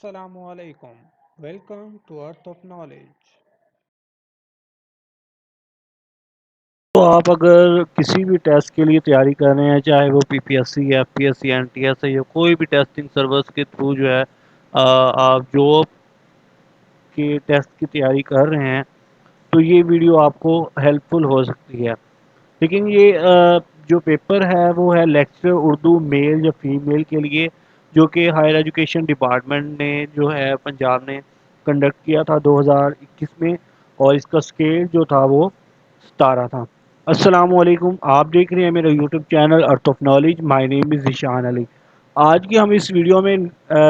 Assalamu alaikum. Welcome to Earth of Knowledge. تو آپ اگر کسی بھی ٹیسٹ کے لیے تیاری کر رہے ہیں، چاہے وہ P P S C F P S C N T S ہے یا کوئی بھی ٹیسٹنگ سروس کے تھرو جو ہے آپ جاب کے ٹیسٹ کی تیاری کر رہے ہیں تو یہ ویڈیو آپ کو ہیلپ فل ہو سکتی ہے۔ لیکن یہ جو پیپر ہے وہ ہے لیکچر اردو میل یا فیمیل کے لیے، جو کہ ہائر ایجوکیشن ڈپارٹمنٹ نے جو ہے پنجاب نے کنڈکٹ کیا تھا 2021 میں، اور اس کا اسکیل جو تھا وہ 17 تھا۔ السلام علیکم، آپ دیکھ رہے ہیں میرا YouTube channel Earth of Knowledge, my name is Zeeshan Ali. آج کی ہم اس ویڈیو میں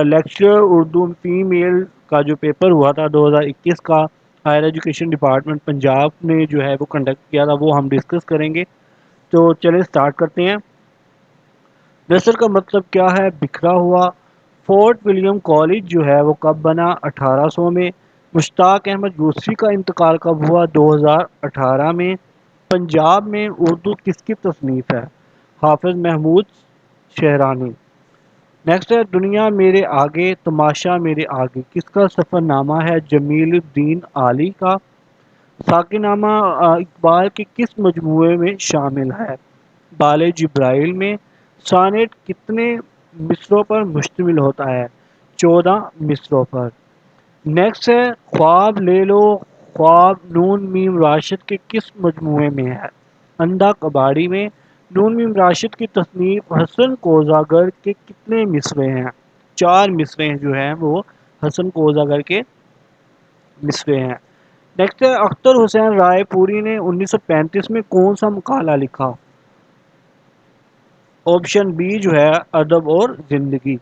لیکچر اردو فیمیل کا جو پیپر ہوا تھا 2021 کا، ہائر ایجوکیشن ڈپارٹمنٹ پنجاب نے جو ہے وہ کنڈکٹ کیا تھا، وہ ہم ڈسکس کریں گے۔ تو چلیں سٹارٹ کرتے ہیں۔ نثر کا مطلب کیا ہے؟ بکھرا ہوا۔ فورٹ ولیم کالج جو ہے وہ کب بنا؟ 1800 میں۔ مشتاق احمد یوسفی کا انتقال کب ہوا؟ 2018 میں۔ پنجاب میں اردو کس کی تصنیف ہے؟ حافظ محمود شہرانی۔ نیکسٹ ہے دنیا میرے آگے تماشا میرے آگے، کس کا سفر نامہ ہے؟ جمیل الدین عالی کا۔ ساقی نامہ اقبال کے کس مجموعے میں شامل ہے؟ بال جبرائیل میں۔ سانیٹ کتنے مصروں پر مشتمل ہوتا ہے؟ 14 مصروں پر۔ نیکسٹ ہے خواب لے لو خواب نون میم راشد کے کس مجموعے میں ہے؟ اندھا کباڑی میں۔ نون میم راشد کی تصنیف حسن کوزاگر کے کتنے مصرے ہیں؟ 4 مصرے جو ہیں وہ حسن کوزاگر کے مصرے ہیں۔ نیکسٹ ہے اختر حسین رائے پوری نے 1935 میں کون سا مقالہ لکھا؟ آپشن بی جو ہے ادب اور زندگی۔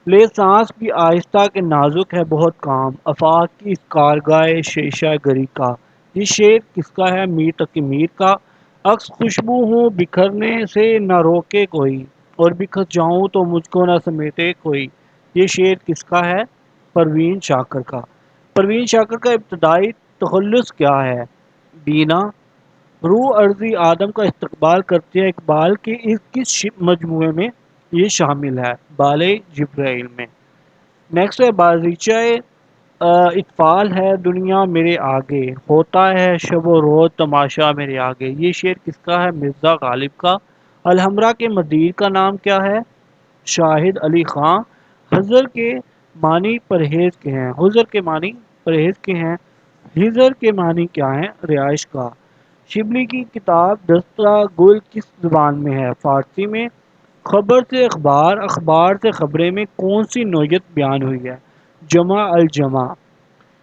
لے سانس بھی آہستہ کے نازک ہے بہت کام، آفاق کی اس کارگاہ شیشہ گری کا، یہ شعر کس کا ہے؟ میر تقی میر کا۔ عکس خوشبو ہوں بکھرنے سے نہ روکے کوئی، اور بکھر جاؤں تو مجھ کو نہ سمیٹے کوئی، یہ شعر کس کا ہے؟ پروین شاکر کا۔ پروین شاکر کا ابتدائی تخلص کیا ہے؟ بینا۔ روح ارضی آدم کا استقبال کرتے ہیں اقبال کے کس مجموعے میں یہ شامل ہے؟ بالے جبرائیل میں۔ نیکسٹ ہے بازیچہ اطفال ہے دنیا میرے آگے، ہوتا ہے شب و روز تماشا میرے آگے، یہ شعر کس کا ہے؟ مرزا غالب کا۔ الحمرا کے مدیر کا نام کیا ہے؟ شاہد علی خان۔ حضر کے معنی پرہیز کے ہیں، حضر کے معنی پرہیز کے ہیں، ہجر کے معنی کیا ہیں؟ رہائش کا۔ شبلی کی کتاب دستہ گل کس زبان میں ہے؟ فارسی میں۔ خبر سے اخبار، اخبار سے خبریں میں کون سی نوعیت بیان ہوئی ہے؟ جمع الجمع۔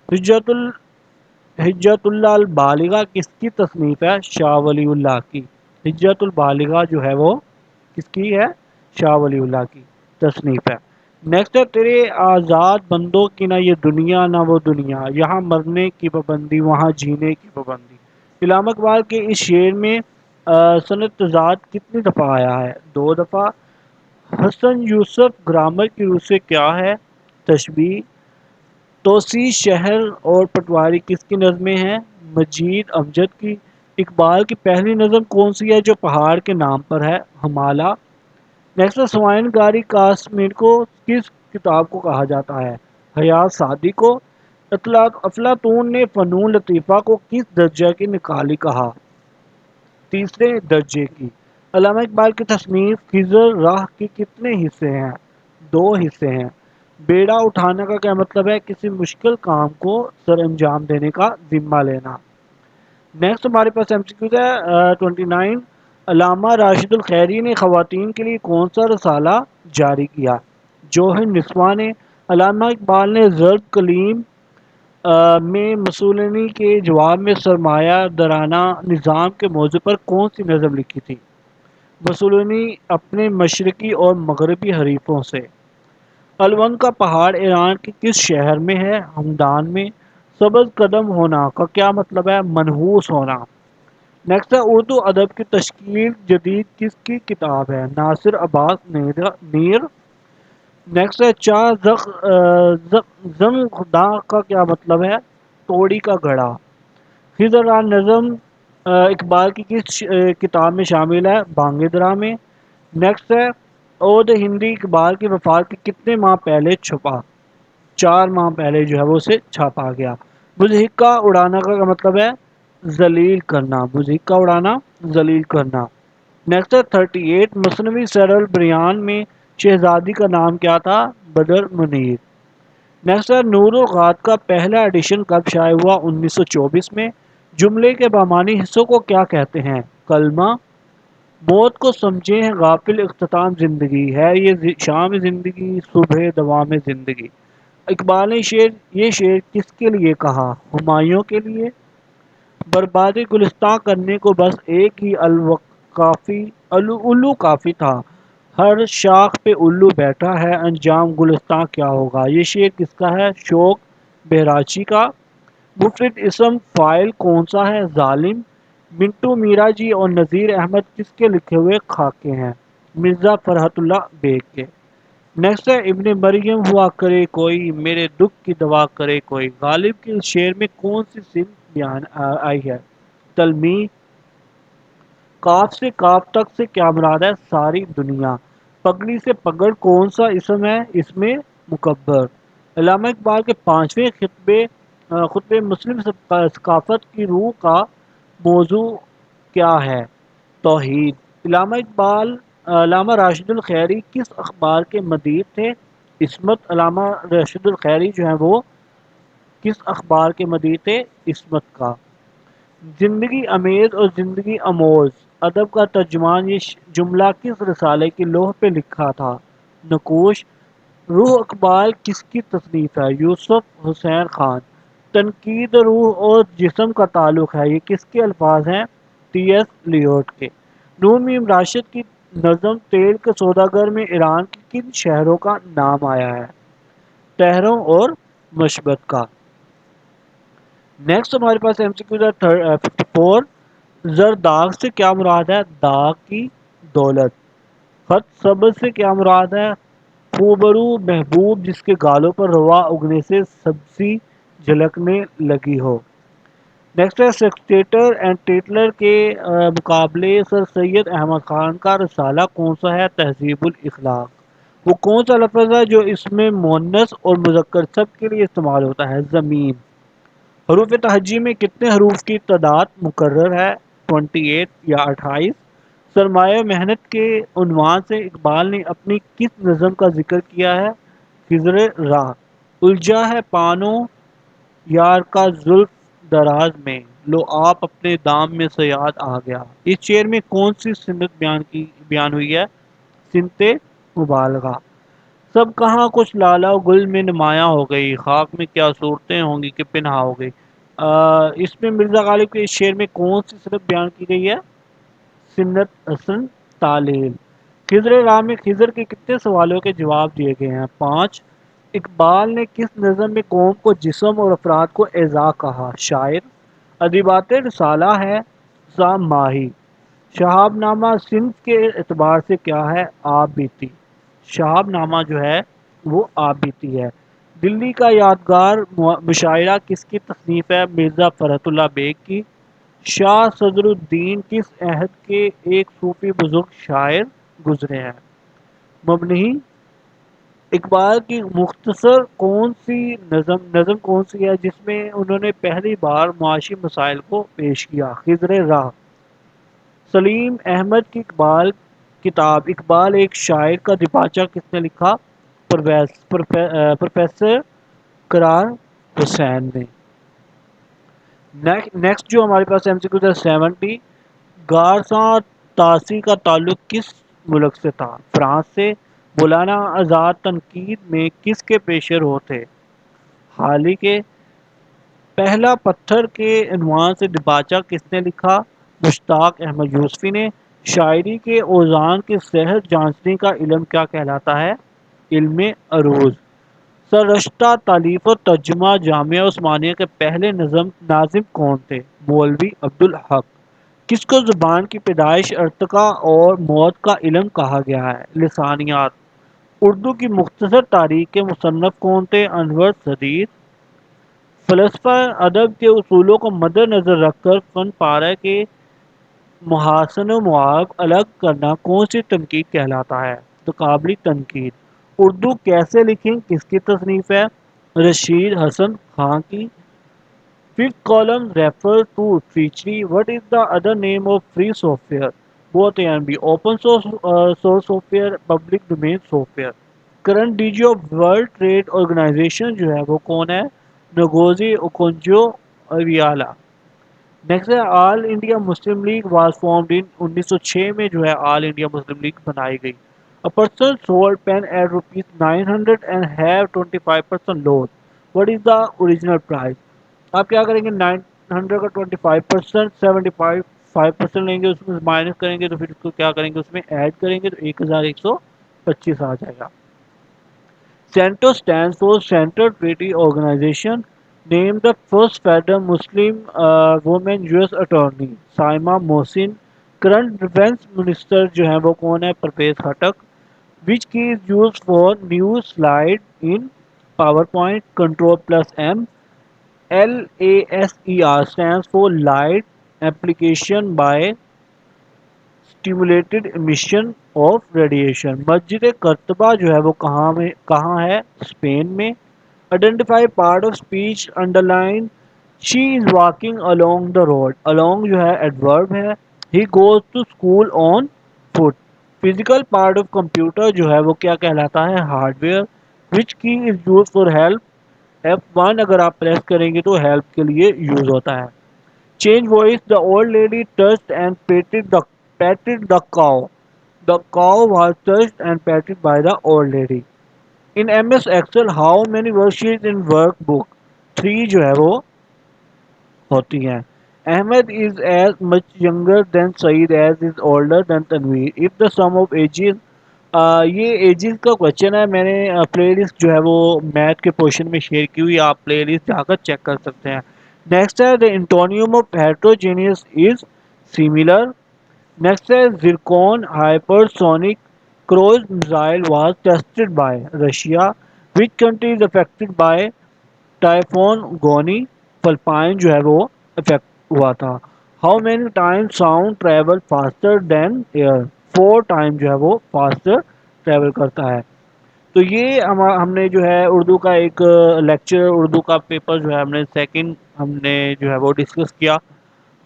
حجت حجت اللہ البالغہ کس کی تصنیف ہے؟ شاہ ولی اللہ کی۔ حجت البالغہ جو ہے وہ کس کی ہے؟ شاہ ولی اللہ کی تصنیف ہے۔ نیکسٹ ہے تیرے آزاد بندوں کی نہ یہ دنیا نہ وہ دنیا، یہاں مرنے کی پابندی وہاں جینے کی پابندی۔ علامہ اقبال کے اس شعر میں صنعت تضاد کتنی دفعہ آیا ہے؟ 2 دفعہ۔ حسن یوسف گرامر کی روح سے کیا ہے؟ تشبیہ۔ توسیع شہر اور پٹواری کس کی نظمیں ہیں؟ مجید امجد کی۔ اقبال کی پہلی نظم کون سی ہے جو پہاڑ کے نام پر ہے؟ ہمالہ۔ نیکسٹ سوائن گاری کاسمیر کو کس کتاب کو کہا جاتا ہے؟ حیات سعدی کو۔ افلاطون نے فنون لطیفہ کو کس درجہ کی نکالی کہا؟ تیسرے درجے کی۔ علامہ اقبال کی تصنیف خضر راہ کے کتنے حصے ہیں؟ 2 حصے ہیں۔ بیڑا اٹھانا کا کیا مطلب ہے؟ کسی مشکل کام کو سر انجام دینے کا ذمہ لینا۔ نیکسٹ ہمارے پاس ایم سی کیوز ہے 29۔ علامہ راشد الخیری نے خواتین کے لیے کون سا رسالہ جاری کیا؟ جوہر نسواں نے۔ علامہ اقبال نے زرد کلیم میں مسولینی کے جواب میں سرمایہ دارانہ نظام کے موضوع پر کون سی نظم لکھی تھی؟ مسولینی اپنے مشرقی اور مغربی حریفوں سے۔ الونگ کا پہاڑ ایران کے کس شہر میں ہے؟ ہمدان میں۔ سبز قدم ہونا کا کیا مطلب ہے؟ منحوس ہونا۔ نیکسٹ ہے اردو ادب کی تشکیل جدید کس کی کتاب ہے؟ ناصر عباس میر۔ نیکسٹ ہے چاہ زنگدا کا کیا مطلب ہے؟ توڑی کا گھڑا۔ خضر ران نظم اقبال کی کس کتاب میں شامل ہے؟ بانگ درا میں۔ نیکسٹ ہے عود ہندی اقبال کی وفات کے کتنے ماہ پہلے چھپا؟ 4 ماہ پہلے جو ہے وہ اسے چھاپا گیا۔ مضحکہ اڑانا کا مطلب ہے ذلیل کرنا، مضحکہ اڑانا، ذلیل کرنا۔ نیکسٹ ہے 38، مثنوی سیر البریان میں شہزادی کا نام کیا تھا؟ بدر منیر۔ نیکسٹ ہے نور الغات کا پہلا ایڈیشن کب شائع ہوا؟ 1924 میں۔ جملے کے بامانی حصوں کو کیا کہتے ہیں؟ کلمہ۔ موت کو سمجھے ہیں غافل اختتام زندگی ہے یہ شام زندگی صبح دوام زندگی۔ اقبال نے یہ شعر کس کے لیے کہا؟ ہمایوں کے لیے۔ برباد گلستاں کرنے کو بس ایک ہی الو کافی تھا، ہر شاخ پہ الو بیٹھا ہے انجام گلستاں کیا ہوگا۔ یہ شعر کس کا ہے؟ شوق بہراچی کا۔ مفرد اسم فاعل کون سا ہے؟ ظالم۔ منٹو میرا جی اور نذیر احمد کس کے لکھے ہوئے خاکے ہیں؟ مرزا فرحت اللہ بیگ کے۔ نیکسٹ ہے ابن مریم ہوا کرے کوئی میرے دکھ کی دوا کرے کوئی۔ غالب کے اس شعر میں کون سی صنف بیان آئی ہے؟ تلمیح۔ کاف سے کاف تک سے کیا مراد ہے؟ ساری دنیا۔ پگڑی سے پگڑ کون سا اسم ہے؟ اس میں مکبر۔ علامہ اقبال کے 5ویں خطبے مسلم ثقافت کی روح کا موضوع کیا ہے؟ توحید۔ علامہ راشد الخیری کس اخبار کے مدیر تھے؟ عصمت۔ علامہ راشد الخیری جو ہیں وہ کس اخبار کے مدیر تھے؟ عصمت کا۔ زندگی امیز اور زندگی اموز ادب کا ترجمان یہ جملہ کس رسالے کی لوح پہ لکھا تھا؟ نقوش۔ روح اقبال کس کی تصنیف ہے؟ یوسف حسین خان۔ تنقید روح اور جسم کا تعلق ہے یہ کس کے الفاظ ہیں؟ ٹی ایس لیوٹ کے۔ نور میم راشد کی نظم تیل کے سوداگر میں ایران کے کن شہروں کا نام آیا ہے؟ تہروں اور مشبت کا۔ نیکسٹ ہمارے پاس ایم سی کیو 54، زر داغ سے کیا مراد ہے؟ داغ کی دولت۔ خط سبز سے کیا مراد ہے؟ خوبرو محبوب جس کے گالوں پر روا اگنے سے سبزی جھلکنے لگی ہو۔ نیکسٹ ہے سیکسٹیٹر اینڈ ٹیٹلر کے مقابلے سر سید احمد خان کا رسالہ کون سا ہے؟ تہذیب الاخلاق۔ وہ کون سا لفظ ہے جو اس میں مؤنث اور مذکر سب کے لیے استعمال ہوتا ہے؟ زمین۔ حروف تہجی میں کتنے حروف کی تعداد مقرر ہے؟ 28 یا 28۔ سرمایہ محنت کے عنوان سے اقبال نے اپنی کس نظم کا ذکر کیا ہے؟ خضر راہ۔ الجھا ہے پانو یار کا زلف دراز میں، لو آپ اپنے دام میں صیاد آ گیا۔ اس شعر میں کون سی سنت بیان ہوئی ہے؟ سنت مبالغہ۔ سب کہاں کچھ لالا گل میں نمایاں ہو گئی، خاک میں کیا صورتیں ہوں گی کہ پنہا ہو گئی۔ اس میں مرزا غالب کے اس شعر میں کون سی سنت بیان کی گئی ہے؟ سنت حسن تعلیل۔ خضر راہ میں خضر کے کتنے سوالوں کے جواب دیے گئے ہیں؟ 5۔ اقبال نے کس نظم میں قوم کو جسم اور افراد کو اعضاء کہا؟ شاعر۔ ادیبات رسالہ ہے سام ماہی۔ شہاب نامہ صنف کے اعتبار سے کیا ہے؟ آپ بیتی۔ شہاب نامہ جو ہے وہ آپ بیتی ہے۔ دلی کا یادگار مشاعرہ کس کی تصنیف ہے؟ مرزا فرحت اللہ بیگ کی۔ شاہ صدر الدین کس عہد کے ایک صوفی بزرگ شاعر گزرے ہیں؟ مبنی۔ اقبال کی مختصر کون سی نظم کون سی ہے جس میں انہوں نے پہلی بار معاشی مسائل کو پیش کیا؟ خضر راہ۔ سلیم احمد کی اقبال کتاب اقبال ایک شاعر کا دیباچہ کس نے لکھا؟ پروفیسر قرار حسین نے۔ نیکسٹ جو ہمارے پاس ایم سی کیو 70، گارساں تاسی کا تعلق کس ملک سے تھا؟ فرانس سے۔ مولانا آزاد تنقید میں کس کے پیش رو تھے؟ حالی کے۔ پہلا پتھر کے عنوان سے دیباچہ کس نے لکھا؟ مشتاق احمد یوسفی نے۔ شاعری کے اوزان کی صحت جانچنے کا علم کیا کہلاتا ہے؟ علم عروض۔ سررشتہ تالیف و ترجمہ جامعہ عثمانیہ کے پہلے ناظم کون تھے؟ مولوی عبدالحق۔ کس کو زبان کی پیدائش، ارتقاء اور موت کا علم کہا گیا ہے؟ لسانیات۔ اردو کی مختصر تاریخ کے مصنف کون تھے؟ انور سدید۔ فلسفہ ادب کے اصولوں کو مد نظر رکھ کر فن پارہ کے محاسن و معاب الگ کرنا کون سی تنقید کہلاتا ہے؟ تقابلی تنقید۔ اردو کیسے لکھیں کس کی تصنیف ہے؟ رشید حسن خان کی. Fifth column refers to treachery. What is the other name of free software? Both A and B. Open source software, public domain software. Current DG of World Trade Organization جو ہے وہ کون ہے؟ نگوزی اوکنجو ویالا. نیکسٹ ہے All India Muslim League was formed in 1906 میں جو ہے All India Muslim league بنائی گئی. A person sold pen at rupees 900 and have 25% loss. What is the original price? آپ کیا کریں گے؟ 900 کا 25%، 75% لیں گے، اس میں مائنس کریں گے تو پھر اس کو کیا کریں گے؟ اس میں ایڈ کریں گے تو 1125 آ جائے گا. CENTO stands for Central Treaty Organization. Name the first federal Muslim woman US attorney. Saima Mohsin. Current defence minister جو ہیں وہ کون ہے؟ Pervez Khattak. Which key is used for new slide in PowerPoint? Control plus M. LASER stands for Light Application by Stimulated Emission of Radiation. مسجد کرتبہ جو ہے وہ کہاں ہے؟ اسپین میں. Identify part of speech underline. She is walking along the road. Along جو ہے adverb ہے. He goes to school on foot. Physical part of computer جو ہے وہ کیا کہلاتا ہے؟ hardware. Which key is used for help? F1 اگر آپ پریس کریں گے تو ہیلپ کے لیے یوز ہوتا ہے. Change voice. The old lady touched and patted the cow. The cow was touched and patted by the old lady. In M S Excel how many worksheet in workbook? 3 جو ہے وہ ہوتی ہیں. Ahmed is as much younger than Saeed as is older than Tanveer. If the sum of ages. یہ ages کا question ہے. میں نے پلے لسٹ جو ہے وہ میتھ کے پورشن میں شیئر کی ہوئی، آپ پلے لسٹ جا کر چیک کر سکتے ہیں. نیکسٹ ہے the antonym of heterogeneous is similar. Next ہے Zircon hypersonic cruise missile was tested by Russia. Which country is affected by typhoon Goni? Philippines جو ہے وہ افیکٹ ہوا تھا. How many time sound travel faster than air? 4 time جو ہے وہ faster travel کرتا ہے. تو یہ ہم نے جو ہے اردو کا ایک لیکچر، اردو کا پیپر جو ہے ہم نے سیکنڈ ہم نے جو ہے وہ ڈسکس کیا.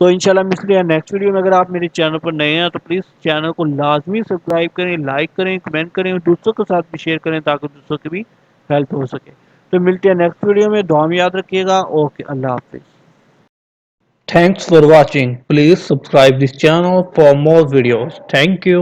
تو انشاءاللہ ملتے ہیں نیکسٹ ویڈیو میں. اگر آپ میرے چینل پر نئے ہیں تو پلیز چینل کو لازمی سبسکرائب کریں، لائک کریں، کمنٹ کریں اور دوسروں کے ساتھ بھی شیئر کریں تاکہ دوسروں کی بھی ہیلپ ہو سکے. تو ملتے ہیں نیکسٹ ویڈیو میں. دعا میں یاد رکھیے گا. اوکے، اللہ حافظ. Thanks for watching. Please subscribe this channel for more videos. Thank you.